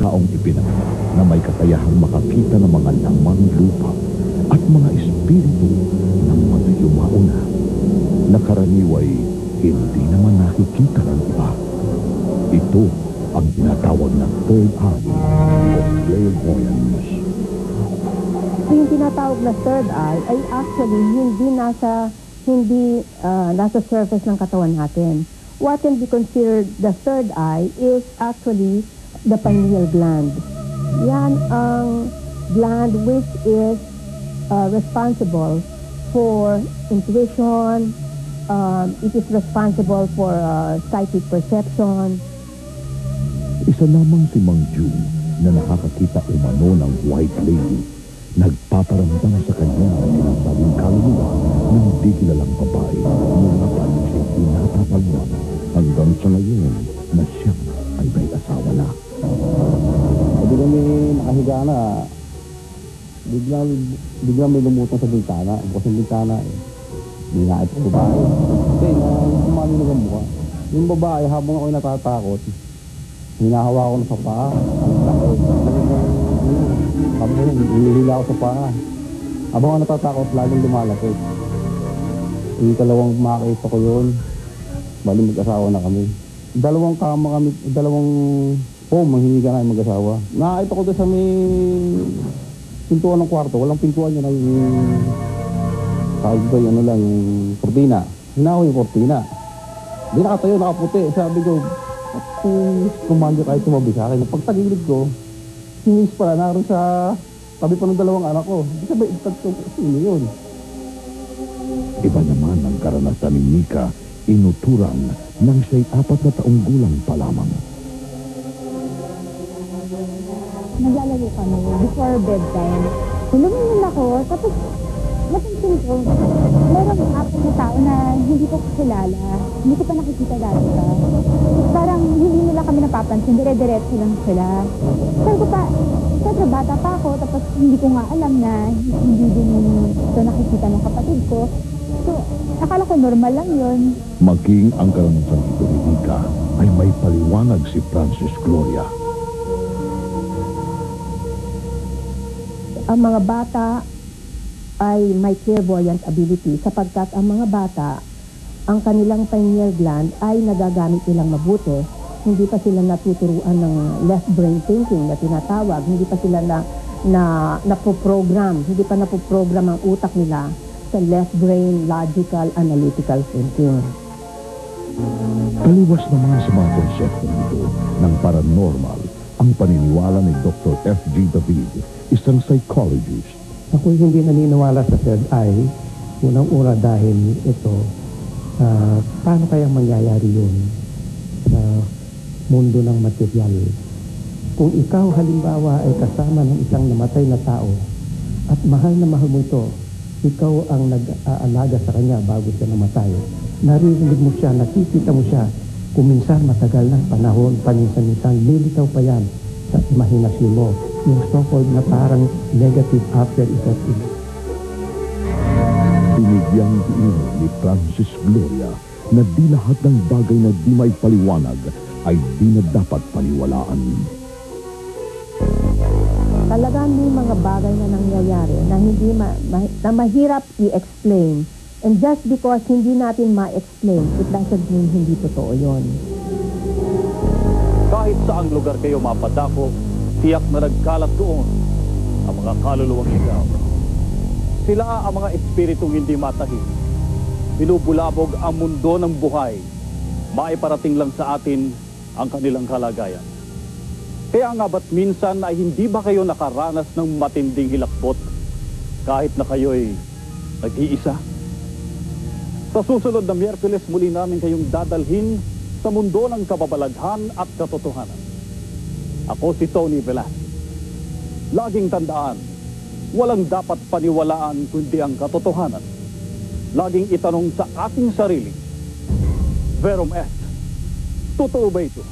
taong ipinanganak na may kakayahang makakita ng mga lamang lupa at mga espiritu ng mga yumauna na karaniway hindi naman nakikita ng iba. Ito ang tinatawag na third eye o clairvoyance. Yung tinatawag na third eye ay actually hindi nasa surface ng katawan natin. What can be considered the third eye is actually the pineal gland. Yan ang gland which is responsible for intuition. It is responsible for psychic perception. Isa lamang si Mang June na nakakakita umano ng White Lady. Nagpaparamdam sa kanya ang sinasabing kaluluwa ng di kilalang babae mula pa nang siya'y pinapapalwan hanggang sa ngayon na siya ay may asawa na. Hindi kami nakahiga na. Biglang may lumutang sa bintana. Bukas ng bintana eh. Hindi na ito babae. Kasi kumamin ng mukha. Yung babae habang ako'y natatakot, hinahawa ko na sa paa. Ang laki. Habang hinihila ako sa paa. Habang ako natatakot, laging lumalapit. Yung dalawang makakita ko yun. Bali mag-asawa na kami. Dalawang kama kami, dalawang home ang hiniga na yung mag-asawa. Nakakita ko doon sa may pintuan ng kwarto. Walang pintuan yun na yung kahit ba yung ano lang, yung kortina. Hinaho yung kortina. Di nakatayo, nakaputi. Sabi ko, at kumandyo kahit tumabi sa akin. Pagtagilid ko, si Miss pala naroon sa tabi pa ng dalawang anak ko. Di sabay, sino yun? Iba naman ang karanasan ni Mika, inuturan nang siya'y 4 na taong gulang pa lamang. Naglalaro kami before bedtime. Lumingon ako, tapos napansin ko, merong 4 na tao na hindi ko kakilala. Hindi ko pa nakikita dati pa. Parang hindi nila kami napapansin, dire-diretso lang sila. Sabi ko pa, siyempre bata pa ako, tapos hindi ko nga alam na hindi din ito nakikita ng kapatid ko. So, akala ko normal lang yun. Maging ang karanasan ito ni Mika ay may paliwanag si Francis Gloria. Ang mga bata ay may clairvoyant ability sapagkat ang mga bata, ang kanilang pineal gland ay nagagamit nilang mabuti. Hindi pa sila natuturuan ng left brain thinking na tinatawag. Hindi pa sila napoprogram. Hindi pa napoprogram ang utak nila sa left brain logical analytical thinking. Taliwas naman sa mga konsepto nito ng paranormal ang paniniwala ni Dr. F.G. David, isang psychologist. Ako hindi naniniwala sa third eye. Unang-una dahil ito, paano kaya mangyayari yun sa mundo ng material? Kung ikaw halimbawa ay kasama ng isang namatay na tao at mahal na mahal mo ito, ikaw ang nag-aalaga sa kanya bago siya namatay. Naririnig mo siya, nakikita mo siya. Kung minsan matagal ng panahon, paminsan-minsan, lilitaw pa yan sa imahinasyon mo. Yung so-called na parang negative after effect. Binigyang diin ni Francis Gloria na di lahat ng bagay na di may paliwanag ay di na dapat paniwalaan. Talagang may mga bagay na nangyayari na hindi na mahirap i-explain. And just because hindi natin ma-explain, it doesn't mean hindi totoo yun. Kahit saang lugar kayo mapadako, tiyak na nagkalat doon ang mga kaluluwang ikaw. Sila ang mga espiritong hindi matahi. Binubulabog ang mundo ng buhay. Maiparating lang sa atin ang kanilang kalagayan. Kaya nga ba't minsan ay hindi ba kayo nakaranas ng matinding hilakbot kahit na kayo'y nag-iisa? Sa susunod na Miyerkules, muli namin kayong dadalhin sa mundo ng kababalaghan at katotohanan. Ako si Tony Velasquez. Laging tandaan, walang dapat paniwalaan kundi ang katotohanan. Laging itanong sa ating sarili, Verum est, totoo ba ito?